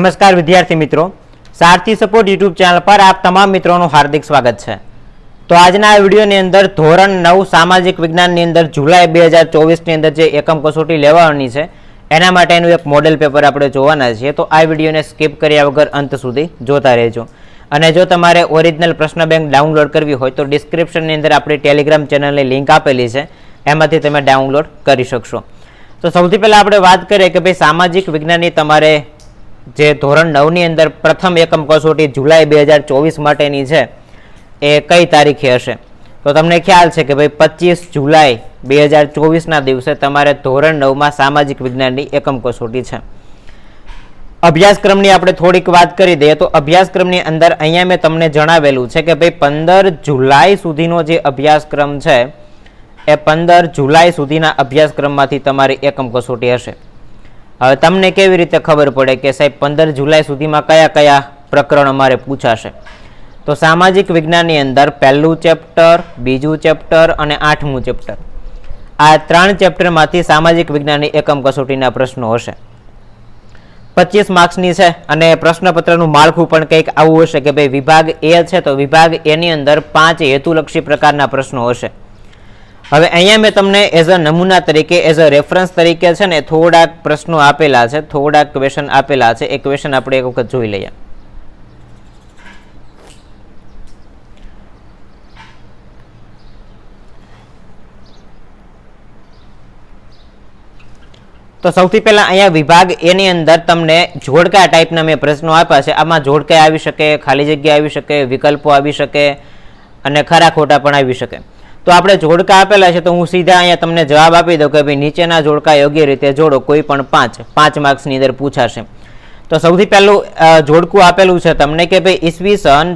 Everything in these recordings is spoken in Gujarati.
નમસ્કાર વિદ્યાર્થી મિત્રો, સારથી સપોર્ટ યુટ્યુબ ચેનલ પર આપ તમામ મિત્રોનું હાર્દિક સ્વાગત છે। તો આજના આ વિડીયોની અંદર ધોરણ 9 સામાજિક વિજ્ઞાનની અંદર જુલાઈ 2024ની અંદર જે એકમ કસોટી લેવાની છે એના માટેનું એક મોડેલ પેપર આપણે જોવાના છીએ। તો આ વિડીયોને સ્કીપ કર્યા વગર અંત સુધી જોતા રહેજો। અને જો તમારે ઓરિજિનલ પ્રશ્ન બેંક ડાઉનલોડ કરવી હોય તો ડિસ્ક્રિપ્શનની અંદર આપણી ટેલિગ્રામ ચેનલની લિંક આપેલી છે, એમાંથી તમે ડાઉનલોડ કરી શકશો। તો સૌથી પહેલાં આપણે વાત કરીએ કે ભાઈ સામાજિક વિજ્ઞાનની તમારે જે ધોરણ 9ની અંદર પ્રથમ એકમ કસોટી જુલાઈ 2024 માટેની છે એ કઈ તારીખે હશે। તો તમને ખ્યાલ છે કે ભાઈ 25 જુલાઈ 2024ના દિવસે તમારે ધોરણ 9માં સામાજિક વિજ્ઞાનની એકમ કસોટી છે। અભ્યાસક્રમની આપણે થોડીક વાત કરી દઈએ તો અભ્યાસક્રમની અંદર અહીંયા મેં તમને જણાવેલું છે કે ભાઈ 15 જુલાઈ સુધીનો જે અભ્યાસક્રમ છે એ 15 જુલાઈ સુધીના અભ્યાસક્રમમાંથી તમારી એકમ કસોટી હશે। હવે તમને કેવી રીતે ખબર પડે કે સાહેબ 15 જુલાઈ સુધીમાં કયા કયા પ્રકરણ અમારે પૂછાશે? તો સામાજિક વિજ્ઞાનની અંદર પહેલું ચેપ્ટર, બીજું ચેપ્ટર અને 8મું ચેપ્ટર, આ 3 ચેપ્ટરમાંથી સામાજિક વિજ્ઞાનની એકમ કસોટીના પ્રશ્નો હશે। 25 માર્ક્સની છે અને પ્રશ્નપત્રનું માળખું પણ કંઈક આવું હશે કે ભાઈ વિભાગ એ છે તો વિભાગ એની અંદર 5 હેતુલક્ષી પ્રકારના પ્રશ્નો હશે। હવે અહીંયા મેં તમને એઝ અ નમૂના તરીકે એઝ અ રેફરન્સ તરીકે છે ને થોડાક પ્રશ્નો આપેલા છે, થોડાક ક્વેશ્ચન આપેલા છે, એ ક્વેશ્ચન આપણે એક વખત જોઈ લઈએ। તો સૌથી પહેલા અહીંયા વિભાગ એની અંદર તમને જોડકા ટાઈપના મેં પ્રશ્નો આપ્યા છે। આમાં જોડકા આવી શકે, ખાલી જગ્યા આવી શકે, વિકલ્પો આવી શકે અને ખરા ખોટા પણ આવી શકે। તો આપણે જોડકા આપેલા છે તો હું સીધા અહીંયા તમને જવાબ આપી દઉં કે ભાઈ નીચેના જોડકા યોગ્ય રીતે જોડો, કોઈ પણ 5 માર્ક્સની અંદર પૂછાશે। તો સૌથી પહેલું જોડકું આપેલું છે તમને કે ભાઈ ઈસવીસન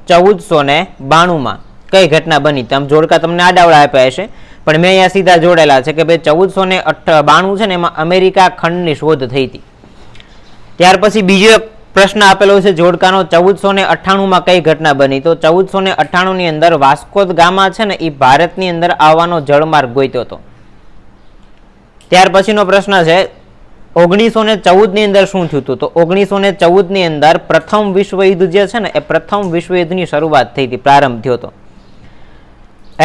1492માં કઈ ઘટના બની? તમે જોડકા તમને આડાવડા આપ્યા હશે પણ મેં અહીંયા સીધા જોડેલા છે કે ભાઈ 1492 છે ને એમાં અમેરિકા ખંડની શોધ થઈ હતી। ત્યાર પછી બીજો પ્રશ્ન આપેલો છે જોડકાનો 1498માં કઈ ઘટના બની? તો 1498ની અંદર વાસ્કો દ ગામા છે ને એ ભારતની અંદર આવવાનો જળમાર્ગ ગોત્યો હતો। ત્યાર પછીનો પ્રશ્ન છે 1914ની અંદર શું થયું હતું? તો 1914ની અંદર પ્રથમ વિશ્વ યુદ્ધ જે છે ને એ પ્રથમ વિશ્વ યુદ્ધની શરૂઆત થઈ હતી, પ્રારંભ થયો હતો।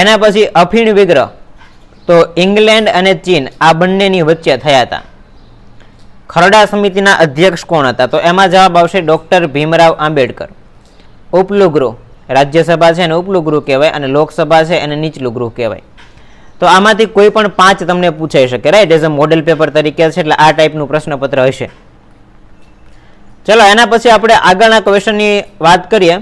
એના પછી અફીણ વિગ્રહ તો ઇંગ્લેન્ડ અને ચીન આ બંનેની વચ્ચે થયા હતા। ખરડા સમિતિના અધ્યક્ષ કોણ હતા? તો એમાં જવાબ આવશે ડોક્ટર ભીમરાવ આંબેડકર। ઉપલું ગૃહ, રાજ્યસભા છે એને ઉપલું ગૃહ કહેવાય અને લોકસભા છે એને નીચલું ગૃહ કહેવાય। તો આમાંથી કોઈ પણ 5 તમને પૂછાઈ શકે, right, as a model paper તરીકે છે એટલે આ ટાઈપનું પ્રશ્નપત્ર હશે। ચલો એના પછી આપણે આગળના ક્વેશ્ચનની વાત કરીએ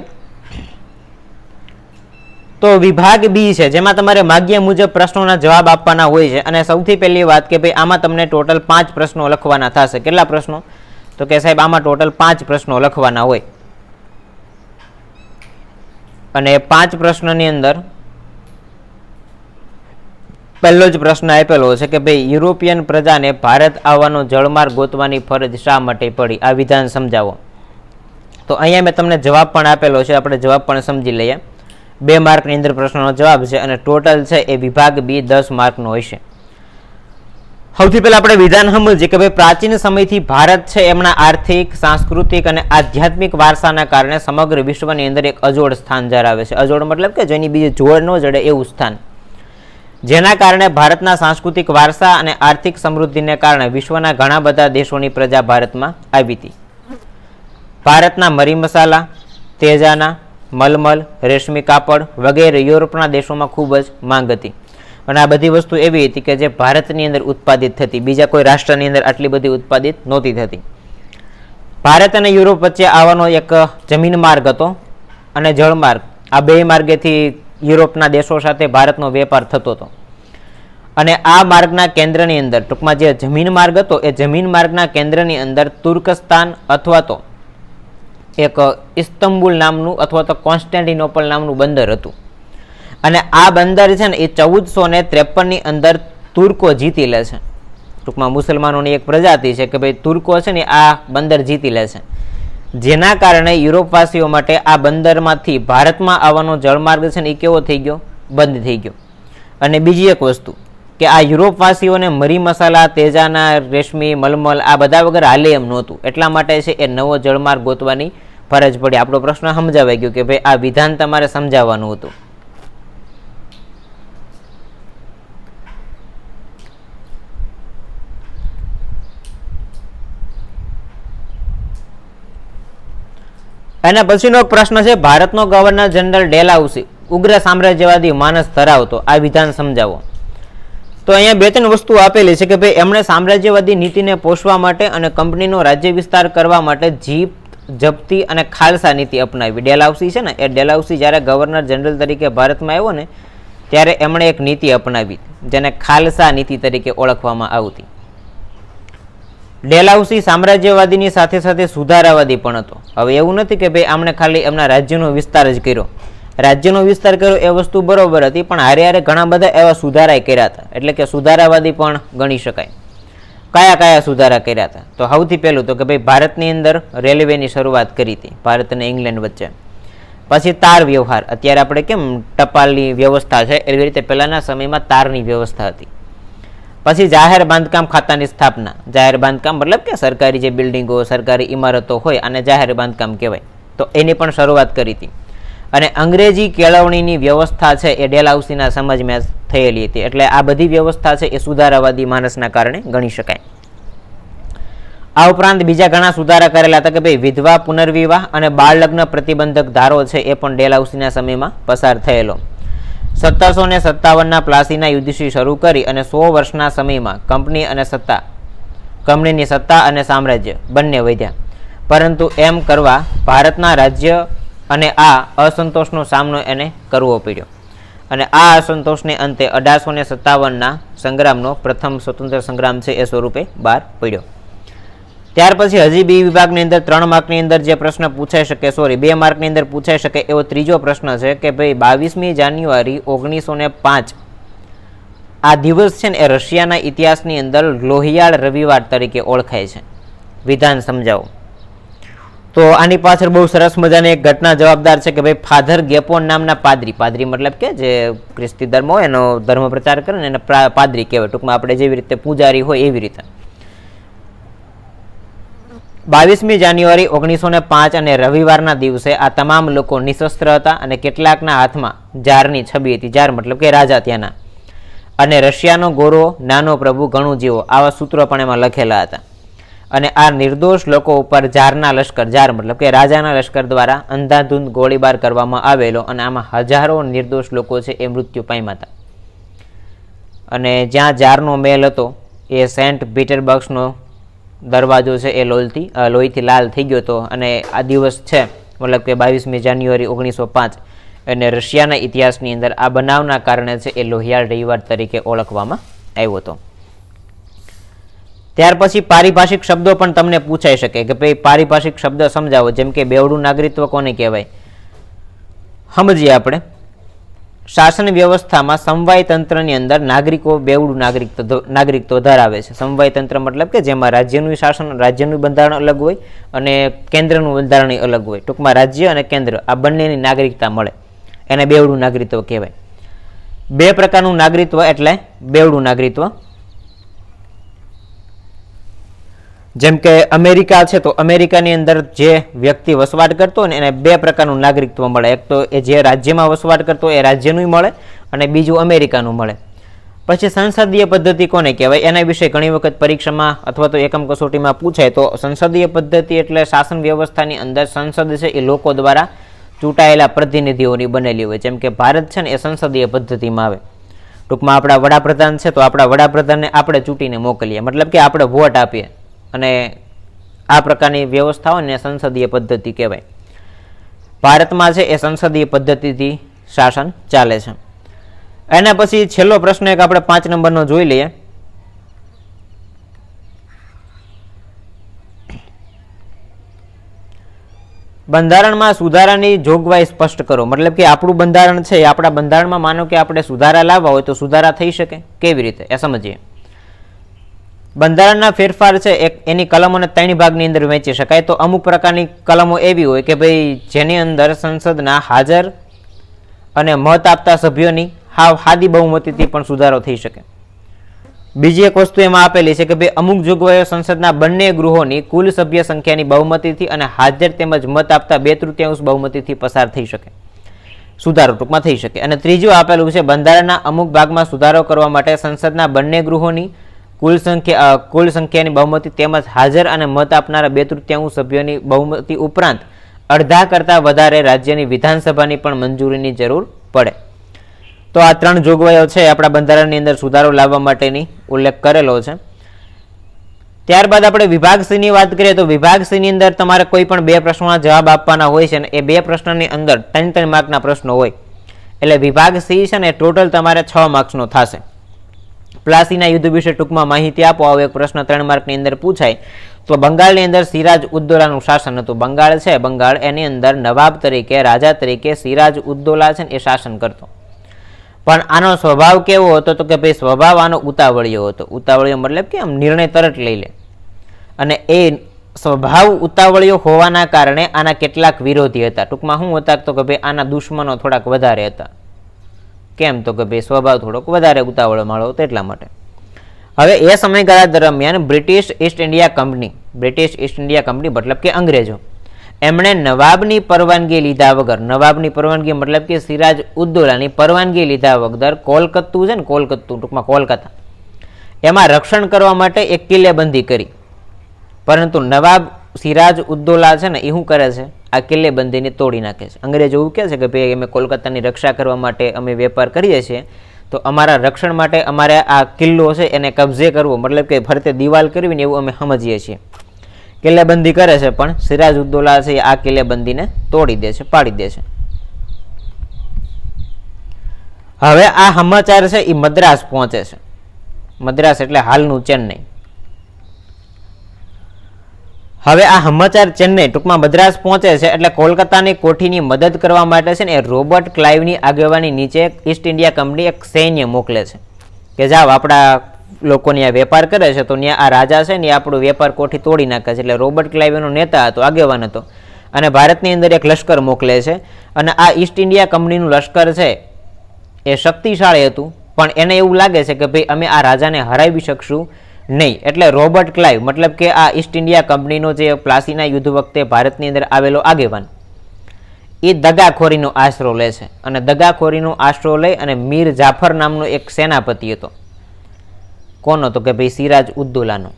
તો વિભાગ બી છે જેમાં તમારે માગ્યા મુજબ પ્રશ્નોના જવાબ આપવાના હોય છે। અને સૌથી પહેલી વાત કે ભાઈ આમાં તમને ટોટલ 5 પ્રશ્નો લખવાના થશે। કેટલા પ્રશ્નો? તો કે સાહેબ આમાં ટોટલ 5 પ્રશ્નો લખવાના હોય અને 5 પ્રશ્નની અંદર પહેલો જ પ્રશ્ન આપેલો છે કે ભાઈ યુરોપિયન પ્રજાને ભારત આવવાનો જળમાર્ગ ગોતવાની ફરજ શા માટે પડી? આ વિધાન સમજાવો। તો અહીંયા મેં તમને જવાબ પણ આપેલો છે, આપણે જવાબ પણ સમજી લઈએ। 2 માર્કની અંદર પ્રશ્નનો જવાબ છે અને ટોટલ છે એ વિભાગ બી 10 માર્કનો હશે। સૌથી પહેલા આપણે વિધાન સમજીએ કે ભાઈ પ્રાચીન સમયથી ભારત છે એમના આર્થિક, સાંસ્કૃતિક અને આધ્યાત્મિક વારસાના કારણે સમગ્ર વિશ્વની અંદર એક અજોડ સ્થાન ધરાવે છે। અજોડ મતલબ કે જેની બીજી જોડ ન જડે એવું સ્થાન, જેના કારણે ભારતના સાંસ્કૃતિક વારસા અને આર્થિક સમૃદ્ધિને કારણે વિશ્વના ઘણા બધા દેશોની પ્રજા ભારતમાં આવી હતી। ભારતના મરી મસાલા, તેજાના, મલમલ, રેશમી કાપડ વગેરે યુરોપના દેશોમાં ખૂબ જ માંગ હતી અને આ બધી વસ્તુ એવી હતી કે જે ભારતની અંદર ઉત્પાદિત થતી, બીજા કોઈ રાષ્ટ્રની અંદર આટલી બધી ઉત્પાદિત નહોતી થતી। ભારત અને યુરોપ વચ્ચે આવવાનો એક જમીન માર્ગ હતો અને જળમાર્ગ, આ બે માર્ગેથી યુરોપના દેશો સાથે ભારતનો વેપાર થતો હતો અને આ માર્ગના કેન્દ્રની અંદર ટૂંકમાં જે જમીન માર્ગ હતો એ જમીન માર્ગના કેન્દ્રની અંદર તુર્કસ્તાન અથવા તો એક ઇસ્તંબુલ નામનું અથવા તો કોન્સ્ટેન્ટિનોપલ નામનું બંદર હતું અને આ બંદર છે ને એ 1453ની અંદર તુર્કો જીતી લે છે। ટૂંકમાં મુસલમાનોની એક પ્રજાતિ છે કે ભાઈ તુર્કો છે ને આ બંદર જીતી લે છે, જેના કારણે યુરોપવાસીઓ માટે આ બંદરમાંથી ભારતમાં આવવાનો જળમાર્ગ છે ને એ કેવો થઈ ગયો? બંધ થઈ ગયો। અને બીજી એક વસ્તુ કે આ યુરોપવાસીઓને મરી મસાલા, તેજાના, રેશમી, મલમલ આ બધા વગર હાલે એમ નહોતું. એટલા માટે છે એ નવો જળમાર્ગ ગોતવાની ફરજ પડી. આપણો પ્રશ્ન સમજાવાઈ ગયો કે ભાઈ આ વિધાન તમારે સમજાવવાનું હતું. એના પછીનો એક પ્રશ્ન છે, ભારતનો ગવર્નર જનરલ ડેલહાઉસી ઉગ્ર સામ્રાજ્યવાદી માનસ ધરાવતો, આ વિધાન સમજાવો. તો અહીંયા બે ત્રણ વસ્તુઓ આપેલી છે કે ભાઈ એમણે સામ્રાજ્યવાદી નીતિને પોષવા માટે અને કંપનીનો રાજ્ય વિસ્તાર કરવા માટે જીપ, જપ્તી અને ખાલસા નીતિ અપનાવી. ડેલહાઉસી છે ને, એ ડેલહાઉસી જ્યારે ગવર્નર જનરલ તરીકે ભારતમાં આવ્યો ને ત્યારે એમણે એક નીતિ અપનાવી જેને ખાલસા નીતિ તરીકે ઓળખવામાં આવતી. ડેલહાઉસી સામ્રાજ્યવાદીની સાથે સાથે સુધારાવાદી પણ હતો. હવે એવું નથી કે ભાઈ આમણે ખાલી એમના રાજ્યનો વિસ્તાર જ કર્યો. રાજ્યનો વિસ્તાર કર્યો એ વસ્તુ બરોબર હતી, પણ હારે હારે ઘણા બધા એવા સુધારા કર્યા હતા, એટલે કે સુધારાવાદી પણ ગણી શકાય. કયા કયા સુધારા કર્યા હતા? તો સૌથી પહેલું તો કે ભાઈ ભારતની અંદર રેલવેની શરૂઆત કરી હતી, ભારત અને ઇંગ્લેન્ડ વચ્ચે. પછી તાર વ્યવહાર, અત્યારે આપણે કેમ ટપાલની વ્યવસ્થા છે એવી રીતે પહેલાના સમયમાં તારની વ્યવસ્થા હતી. પછી જાહેર બાંધકામ ખાતાની સ્થાપના. જાહેર બાંધકામ મતલબ કે સરકારી જે બિલ્ડિંગો, સરકારી ઇમારતો હોય અને જાહેર બાંધકામ કહેવાય, તો એની પણ શરૂઆત કરી હતી. અને અંગ્રેજી કેળવણીની વ્યવસ્થા છે એ ડેલહાઉસીના સમજમાં થયેલી હતી. એટલે આ બધી વ્યવસ્થા છે એ સુધારાવાદી માણસના કારણે ગણી શકાય. આ ઉપરાંત બીજા ઘણા સુધારા કરેલા હતા કે ભાઈ વિધવા પુનર્વિવાહ અને બાળ લગ્ન પ્રતિબંધક ધારો છે એ પણ ડેલહાઉસીના સમયમાં પસાર થયેલો. 1757ના પ્લાસીના યુદ્ધથી શરૂ કરી અને 100 વર્ષના સમયમાં કંપનીની સત્તા અને સામ્રાજ્ય બંને વધ્યા. પરંતુ એમ કરવા ભારતના રાજ્ય અને આ અસંતોષનો સામનો એને કરવો પડ્યો. અને આ અસંતોષને અંતે 1857ના સંગ્રામનો પ્રથમ સ્વતંત્ર સંગ્રામ છે એ સ્વરૂપે બહાર પડ્યો. ત્યાર પછી હજી બી વિભાગની અંદર 3 માર્કની અંદર જે પ્રશ્ન પૂછાઈ શકે, 2 માર્કની અંદર પૂછાઈ શકે એવો ત્રીજો પ્રશ્ન છે કે ભાઈ 22મી જાન્યુઆરી 1905 આ દિવસ છે ને એ રશિયાના ઇતિહાસની અંદર લોહિયાળ રવિવાર તરીકે ઓળખાય છે. વિધાન સમજાવો. તો આની પાછળ બહુ સરસ મજાની એક ઘટના જવાબદાર છે કે ભાઈ ફાધર ગેપોન નામના પાદરી મતલબ કે જે ખ્રિસ્તી ધર્મ હોય એનો ધર્મ પ્રચાર કરે ને એને પાદરી કહેવાય. ટૂંકમાં આપણે જેવી રીતે પૂજારી હોય એવી રીતે. 22મી જાન્યુઆરી 1905 અને રવિવારના દિવસે આ તમામ લોકો નિશસ્ત્ર હતા અને કેટલાકના હાથમાં જારની છબી હતી. જાર મતલબ કે રાજા ત્યાંના. અને રશિયાનો ગોરો, નાનો પ્રભુ, ઘણું જીવો, આવા સૂત્રો પણ એમાં લખેલા હતા. અને આ નિર્દોષ લોકો ઉપર જારના લશ્કર, જાર મતલબ કે રાજાના લશ્કર દ્વારા અંધાધૂંધ ગોળીબાર કરવામાં આવેલો અને આમાં હજારો નિર્દોષ લોકો છે એ મૃત્યુ પામ્યા હતા. અને જ્યાં જારનો મહેલ હતો એ સેન્ટ પીટરબર્ગનો દરવાજો છે એ લોહીથી લાલ થઈ ગયો હતો. અને આ દિવસ છે મતલબ કે 22મી જાન્યુઆરી 1905 અને રશિયાના ઇતિહાસની અંદર આ બનાવના કારણે છે એ લોહિયાળ રવિવાર તરીકે ઓળખવામાં આવ્યો હતો. ત્યાર પછી પારિભાષિક શબ્દો પણ તમને પૂછાઈ શકે કે ભાઈ પારિભાષિક શબ્દ સમજાવો. જેમ કે બેવડું નાગરિકત્વ કોને કહેવાય સમજીએ આપણે. શાસન વ્યવસ્થામાં સમવાય તંત્રની અંદર નાગરિકો બેવડું નાગરિકત્વ ધરાવે છે. સમવાય તંત્ર મતલબ કે જેમાં રાજ્યનું શાસન, રાજ્યનું બંધારણ અલગ હોય અને કેન્દ્રનું બંધારણ અલગ હોય. ટૂંકમાં રાજ્ય અને કેન્દ્ર આ બંનેની નાગરિકતા મળે, એને બેવડું નાગરિકત્વ કહેવાય. 2 પ્રકારનું નાગરિકત્વ એટલે બેવડું નાગરિકત્વ. જેમ કે અમેરિકા છે તો અમેરિકાની અંદર જે વ્યક્તિ વસવાટ કરતો હોય ને એને 2 પ્રકારનું નાગરિકત્વ મળે. એક તો એ જે રાજ્યમાં વસવાટ કરતો હોય એ રાજ્યનું મળે અને બીજું અમેરિકાનું મળે. પછી સંસદીય પદ્ધતિ કોને કહેવાય એના વિશે ઘણી વખત પરીક્ષામાં અથવા તો એકમ કસોટીમાં પૂછાય. તો સંસદીય પદ્ધતિ એટલે શાસન વ્યવસ્થાની અંદર સંસદ છે એ લોકો દ્વારા ચૂંટાયેલા પ્રતિનિધિઓની બનેલી હોય. જેમ કે ભારત છે ને એ સંસદીય પદ્ધતિમાં આવે. ટૂંકમાં આપણા વડાપ્રધાન છે તો આપણા વડાપ્રધાનને આપણે ચૂંટીને મોકલીએ, મતલબ કે આપણે વોટ આપીએ. અને આ પ્રકારની વ્યવસ્થાઓને સંસદીય પદ્ધતિ કહેવાય. ભારતમાં છે એ સંસદીય પદ્ધતિથી શાસન ચાલે છે. એના પછી છેલ્લો પ્રશ્ન એક આપણે 5 નંબરનો જોઈ લઈએ. બંધારણમાં સુધારાની જોગવાઈ સ્પષ્ટ કરો. મતલબ કે આપણું બંધારણ છે એ આપણા બંધારણમાં માનો કે આપણે સુધારા લાવવા હોય તો સુધારા થઈ શકે, કેવી રીતે એ સમજીએ. બંધારણના ફેરફાર છે એની કલમોને 3 ભાગની અંદર વહેંચી શકાય. તો અમુક પ્રકારની કલમો એવી હોય કે ભાઈ જેની અંદર સંસદના હાજર અને મત આપતા સભ્યોની હાદી બહુમતીથી પણ સુધારો થઈ શકે. બીજી એક વસ્તુ એમાં આપેલી છે કે ભાઈ અમુક જોગવાઈઓ સંસદના બંને ગૃહોની કુલ સભ્ય સંખ્યાની બહુમતીથી અને હાજર તેમજ મત આપતા 2/3 બહુમતીથી પસાર થઈ શકે, સુધારો ટૂંકમાં થઈ શકે. અને ત્રીજું આપેલું છે બંધારણના અમુક ભાગમાં સુધારો કરવા માટે સંસદના બંને ગૃહોની કુલ સંખ્યાની બહુમતી તેમજ હાજર અને મત આપનારા 2/3 સભ્યોની બહુમતી ઉપરાંત અડધા કરતાં વધારે રાજ્યની વિધાનસભાની પણ મંજૂરીની જરૂર પડે. તો આ 3 જોગવાઈઓ છે આપણા બંધારણની અંદર સુધારો લાવવા માટેની ઉલ્લેખ કરેલો છે. ત્યારબાદ આપણે વિભાગ સી ની વાત કરીએ તો વિભાગ સી ની અંદર તમારે કોઈ પણ 2 પ્રશ્નોના જવાબ આપવાના હોય છે અને એ 2 પ્રશ્નની અંદર 3 માર્કના પ્રશ્નો હોય, એટલે વિભાગ સી છે ને ટોટલ તમારે 6 માર્ક્સનો થશે. પ્લાસીના યુદ્ધ વિશે ટૂંકમાં માહિતી આપો, આવો એક પ્રશ્ન 3 માર્કની અંદર પૂછાય. તો બંગાળની અંદર સિરાજ ઉદ્દૌલાનું શાસન હતું. બંગાળ છે, બંગાળ એની અંદર નવાબ તરીકે, રાજા તરીકે સિરાજ ઉદ્દૌલા છે ને એ શાસન કરતો. પણ આનો સ્વભાવ કેવો હતો તો કે ભાઈ સ્વભાવ આનો ઉતાવળિયો હતો. ઉતાવળિયો મતલબ કે આમ નિર્ણય તરત લઈ લે, અને એ સ્વભાવ ઉતાવળિયો હોવાના કારણે આના કેટલાક વિરોધી હતા. ટૂંકમાં શું હતા તો કે ભાઈ આના દુશ્મનો થોડાક વધારે હતા. કેમ તો કે ભાઈ સ્વભાવ થોડોક વધારે ઉતાવળ માળો હતો એટલા માટે. હવે એ સમયગાળા દરમિયાન બ્રિટિશ ઈસ્ટ ઇન્ડિયા કંપની મતલબ કે અંગ્રેજો, એમણે નવાબની પરવાનગી લીધા વગર, નવાબની પરવાનગી મતલબ કે સિરાજ ઉદ્દૌલાની પરવાનગી લીધા વગર કોલકત્તું છે ને, કોલકત્તું ટૂંકમાં કોલકાતા, એમાં રક્ષણ કરવા માટે એક કિલ્લેબંધી કરી. પરંતુ નવાબ સિરાજ ઉદ્દૌલા છે ને એ શું કરે છે, આ કિલ્લેબંધીને તોડી નાખે છે. અંગ્રેજો એવું કહે છે કે ભાઈ અમે કોલકાતાની રક્ષા કરવા માટે અમે વેપાર કરીએ છીએ, તો અમારા રક્ષણ માટે અમારે આ કિલ્લો છે એને કબજે કરવો, મતલબ કે ફરતે દિવાલ કરવી ને એવું અમે સમજીએ છીએ. કિલ્લેબંધી કરે છે, પણ સિરાજ ઉદ્દૌલા છે આ કિલ્લેબંધીને તોડી દે છે, પાડી દે છે. હવે આ સમાચાર છે એ મદ્રાસ પહોંચે છે. મદ્રાસ એટલે હાલનું ચેન્નઈ. હવે આ સમાચાર ચેન્નઈ ટૂંકમાં મદ્રાસ પહોંચે છે એટલે કોલકાતાની કોઠીની મદદ કરવા માટે છે ને એ રોબર્ટ ક્લાઇવની આગેવાની નીચે ઈસ્ટ ઇન્ડિયા કંપની એક સૈન્ય મોકલે છે કે જાઓ આપણા લોકોની આ વેપાર કરે છે તો ત્યાં આ રાજા છે ને આપણો વેપાર કોઠી તોડી નાખે છે. એટલે રોબર્ટ ક્લાઇવ એનો નેતા હતો, આગેવાન હતો, અને ભારતની અંદર એક લશ્કર મોકલે છે. અને આ ઈસ્ટ ઇન્ડિયા કંપનીનું લશ્કર છે એ શક્તિશાળી હતું, પણ એને એવું લાગે છે કે ભાઈ અમે આ રાજાને હરાવી શકશું નહીં. એટલે રોબર્ટ ક્લાઇવ મતલબ કે આ ઈસ્ટ ઇન્ડિયા કંપનીનો જે પ્લાસીના યુદ્ધ વખતે ભારતની અંદર આવેલો આગેવાન, એ દગાખોરીનો આશરો લે છે. અને દગાખોરીનો આશરો લઈ અને મીર જાફર નામનો એક સેનાપતિ હતો. કોનો તો કે ભાઈ સિરાજ ઉદ્દૌલાનો.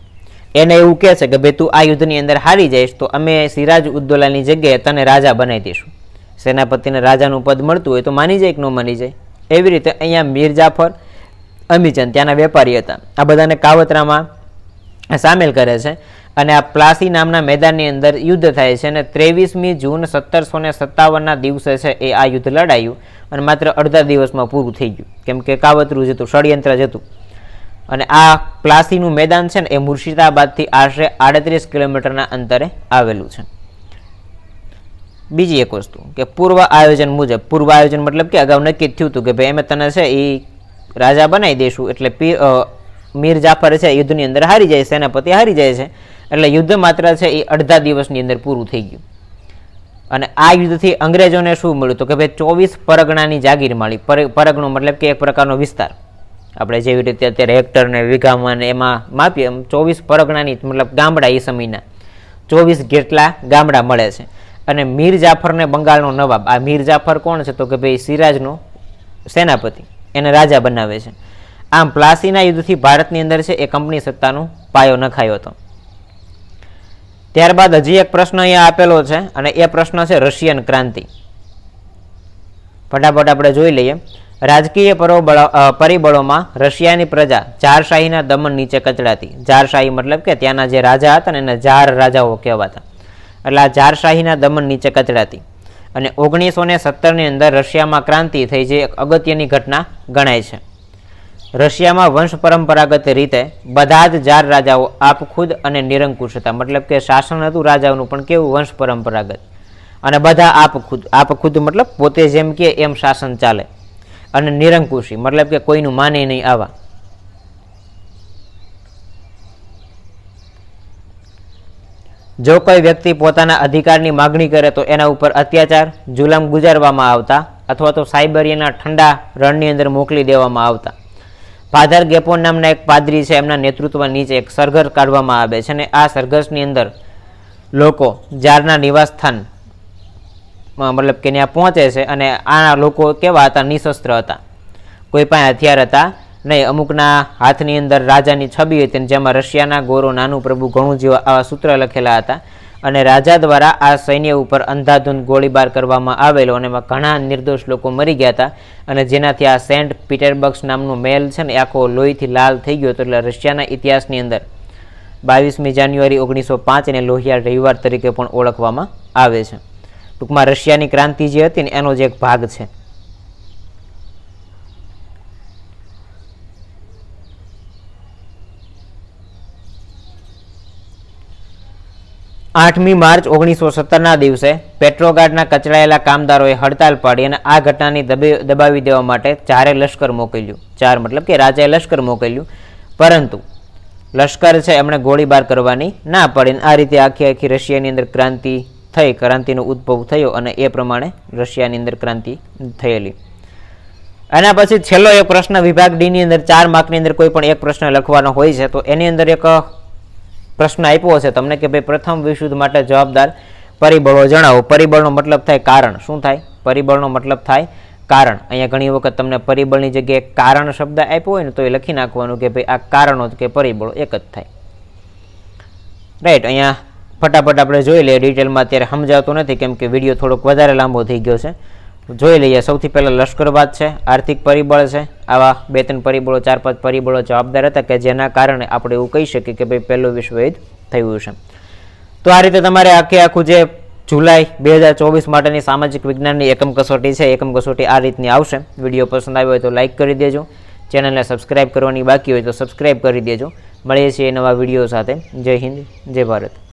એને એવું કહે છે કે ભાઈ તું આ યુદ્ધની અંદર હારી જઈશ તો અમે સિરાજ ઉદ્દૌલાની જગ્યાએ તને રાજા બનાવી દઈશું. સેનાપતિને રાજાનું પદ મળતું હોય તો માની જાય કે ન માની જાય. એવી રીતે અહીંયા મીર જાફર, અમીચંદ ત્યાંના વેપારી હતા, આ બધાને કાવતરામાં સામેલ કરે છે. અને આ પ્લાસી નામના મેદાનની અંદર યુદ્ધ થાય છે. અને 23મી જૂન 1757ના દિવસે છે એ આ યુદ્ધ લડાયું, અને માત્ર અડધા દિવસમાં પૂરું થઈ ગયું, કેમ કે કાવતરું જ હતું, ષડયંત્ર જ હતું. અને આ પ્લાસીનું મેદાન છે ને એ મુર્શિદાબાદથી આશરે 38 કિલોમીટરના અંતરે આવેલું છે. બીજી એક વસ્તુ કે પૂર્વ આયોજન મુજબ, પૂર્વ આયોજન મતલબ કે અગાઉ નક્કી થયું હતું કે ભાઈ અમે તને છે એ રાજા બનાવી દઈશું. એટલે મીર જાફર છે યુદ્ધની અંદર હારી જાય, સેનાપતિ હારી જાય છે, એટલે યુદ્ધ માત્ર છે એ અડધા દિવસની અંદર પૂરું થઈ ગયું. અને આ યુદ્ધથી અંગ્રેજોને શું મળ્યું તો કે ભાઈ 24 પરગણાની જાગીર મળી. પરગણો મતલબ કે એક પ્રકારનો વિસ્તાર, આપણે જેવી રીતે અત્યારે હેક્ટર ને વીઘામાં ને એમાં માપીએ, એમ 24 પરગણાની મતલબ ગામડા એ સમયના 24 જેટલા ગામડા મળે છે. અને મીર જાફરને બંગાળનો નવાબ, આ મીર જાફર કોણ છે તો કે ભાઈ સિરાજનો સેનાપતિ, એને રાજા બનાવે છે. આમ પ્લાસીના યુદ્ધથી ભારતની અંદર છે એ કંપની સત્તાનો પાયો નખાયો હતો. ત્યારબાદ હજી એક પ્રશ્ન અહીંયા આપેલો છે, અને એ પ્રશ્ન છે રશિયન ક્રાંતિ. ફટાફટ આપણે જોઈ લઈએ. રાજકીય પરિબળોમાં રશિયાની પ્રજા ઝારશાહીના દમન નીચે કચડાતી. ઝારશાહી મતલબ કે ત્યાંના જે રાજા હતા ને એને ઝાર રાજાઓ કહેવાતા. એટલે આ ઝારશાહીના દમન નીચે કચડાતી. અને 1917ની અંદર રશિયામાં ક્રાંતિ થઈ, જે એક અગત્યની ઘટના ગણાય છે. રશિયામાં વંશ પરંપરાગત રીતે બધા જ ઝાર રાજાઓ આપખુદ અને નિરંકુશ હતા. મતલબ કે શાસન હતું રાજાઓનું, પણ કેવું વંશ પરંપરાગત, અને બધા આપખુદ. આપખુદ મતલબ પોતે જેમ કે એમ શાસન ચાલે. અને નિરંકુશી મતલબ કે કોઈનું માને નહીં આવા. જો કોઈ વ્યક્તિ પોતાના અધિકારની માગણી કરે તો એના ઉપર અત્યાચાર, જુલમ ગુજારવામાં આવતા, અથવા તો સાયબેરિયાના ઠંડા રણની અંદર મોકલી દેવામાં આવતા. ફાધર ગેપોન નામના એક પાદરી છે, એમના નેતૃત્વ નીચે એક સરઘસ કાઢવામાં આવે છે અને આ સરઘસની અંદર લોકો જારના નિવાસસ્થાન મતલબ કે ત્યાં પહોંચે છે અને આ લોકો કેવા હતા? નિશસ્ત્ર હતા, કોઈ પણ હથિયાર હતા નહીં. અમુકના હાથની અંદર રાજાની છબી હતી જેમાં રશિયાના ગૌરવ નાનું પ્રભુ ઘણું જેવા આવા સૂત્ર લખેલા હતા અને રાજા દ્વારા આ સૈન્ય ઉપર અંધાધૂંધ ગોળીબાર કરવામાં આવેલો અને એમાં ઘણા નિર્દોષ લોકો મરી ગયા હતા અને જેનાથી આ સેન્ટ પીટરબર્ગ નામનું મહેલ છે ને આખો લોહીથી લાલ થઈ ગયો હતો. એટલે રશિયાના ઇતિહાસની અંદર 22મી જાન્યુઆરી 1905 ને લોહિયાળ રવિવાર તરીકે પણ ઓળખવામાં આવે છે. ટૂંકમાં રશિયાની ક્રાંતિ જે હતી ને એનો જ એક ભાગ છે. 8મી માર્ચ 1917ના દિવસે પેટ્રોગાર્ડના કચડાયેલા કામદારોએ હડતાલ પાડી અને આ ઘટનાની દબાવી દેવા માટે ચારે લશ્કર મોકલ્યું. ચાર મતલબ કે રાજાએ લશ્કર મોકલ્યું, પરંતુ લશ્કર છે એમણે ગોળીબાર કરવાની ના પાડી. આ રીતે આખી રશિયાની અંદર ક્રાંતિ થઈ, ક્રાંતિનો ઉદ્ભવ થયો અને એ પ્રમાણે રશિયાની અંદર ક્રાંતિ થયેલી. આના પછી છેલ્લો એક પ્રશ્ન વિભાગ ડી ની અંદર 4 માર્કની અંદર કોઈ પણ એક પ્રશ્ન લખવાનો હોય છે, તો એની અંદર એક પ્રશ્ન આપ્યો છે તમને કે ભાઈ પ્રથમ વિશ્વયુદ્ધ માટે જવાબદાર પરિબળો જણાવો. પરિબળનો મતલબ થાય કારણ. શું થાય? પરિબળનો મતલબ થાય કારણ. અહીંયા ઘણી વખત તમને પરિબળની જગ્યાએ કારણ શબ્દ આપ્યો હોય ને તો એ લખી નાખવાનું કે ભાઈ આ કારણો કે પરિબળો એક જ થાય. રાઈટ. અહીંયા ફટાફટ આપણે જોઈ લઈએ. ડિટેલમાં અત્યારે સમજાવતો નથી કેમ કે વિડીયો થોડોક વધારે લાંબો થઈ ગયો છે. જોઈ લઈએ. સૌથી પહેલાં લશ્કરવાદ છે, આર્થિક પરિબળ છે. આવા 2-3 પરિબળો, 4-5 પરિબળો જવાબદાર હતા કે જેના કારણે આપણે એવું કહી શકીએ કે ભાઈ પહેલું વિશ્વયુદ્ધ થયું છે. તો આ રીતે તમારે આખું જે જુલાઈ 2024 માટેની સામાજિક વિજ્ઞાનની એકમ કસોટી છે, એકમ કસોટી આ રીતની આવશે. વિડીયો પસંદ આવ્યો હોય તો લાઇક કરી દેજો. ચેનલને સબસ્ક્રાઇબ કરવાની બાકી હોય તો સબસ્ક્રાઇબ કરી દેજો. મળીએ છીએ નવા વિડીયો સાથે. જય હિન્દ, જય ભારત.